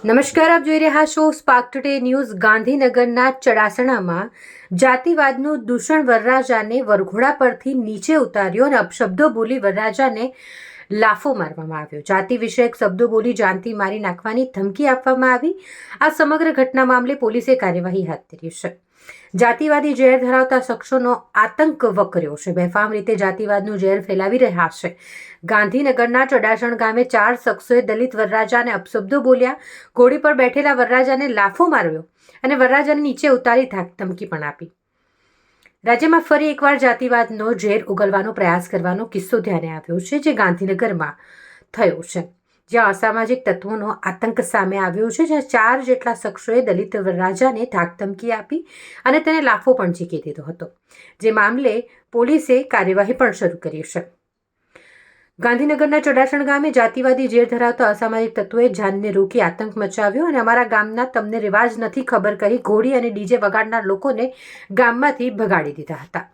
નમસ્કાર, આપ જોઈ રહ્યા છો સ્પાર્ક ટુડે ન્યૂઝ. ગાંધીનગરના ચડાસણામાં જાતિવાદનું દૂષણ વરરાજાને વરઘોડા પરથી નીચે ઉતાર્યો અને અપશબ્દો બોલી વરરાજાને લાફો મારવામાં આવ્યો. જાતિ વિષયક શબ્દો બોલી જાનથી મારી નાખવાની ધમકી આપવામાં આવી. આ સમગ્ર ઘટના મામલે પોલીસે કાર્યવાહી હાથ ધરી છે. જાતિવાદી ઝેર ધરાવતા શખ્સોનો આતંક વકર્યો છે. બેફામ રીતે જાતિવાદનું ઝેર ફેલાવી રહ્યા છે. ગાંધીનગરના ચડાસણ ગામે 4 શખ્સોએ દલિત વરરાજાને અપશબ્દો બોલ્યા, ઘોડી પર બેઠેલા વરરાજાને લાફો માર્યો અને વરરાજાને નીચે ઉતારી ધમકી પણ આપી. રાજ્યમાં ફરી એકવાર જાતિવાદનો ઝેર ઉગલવાનો પ્રયાસ કરવાનો કિસ્સો ધ્યાને આવ્યો છે, જે ગાંધીનગરમાં થયો છે, જ્યાં અસામાજિક તત્વોનો આતંક સામે આવ્યો છે. જ્યાં 4 જેટલા શખ્સોએ દલિત વરરાજાને ધમકી આપી અને તેને લાફો પણ ઝીકી દીધો હતો, જે મામલે પોલીસે કાર્યવાહી પણ શરૂ કરી છે. ગાંધીનગરના ચડાસણ ગામે જાતિવાદી ઝેર ધરાવતા અસામાજિક તત્વોએ જાનને રોકી આતંક મચાવ્યો અને અમારા ગામના તમને રિવાજ નથી ખબર કહી ઘોડી અને ડીજે વગાડનાર લોકોને ગામમાંથી ભગાડી દીધા હતા.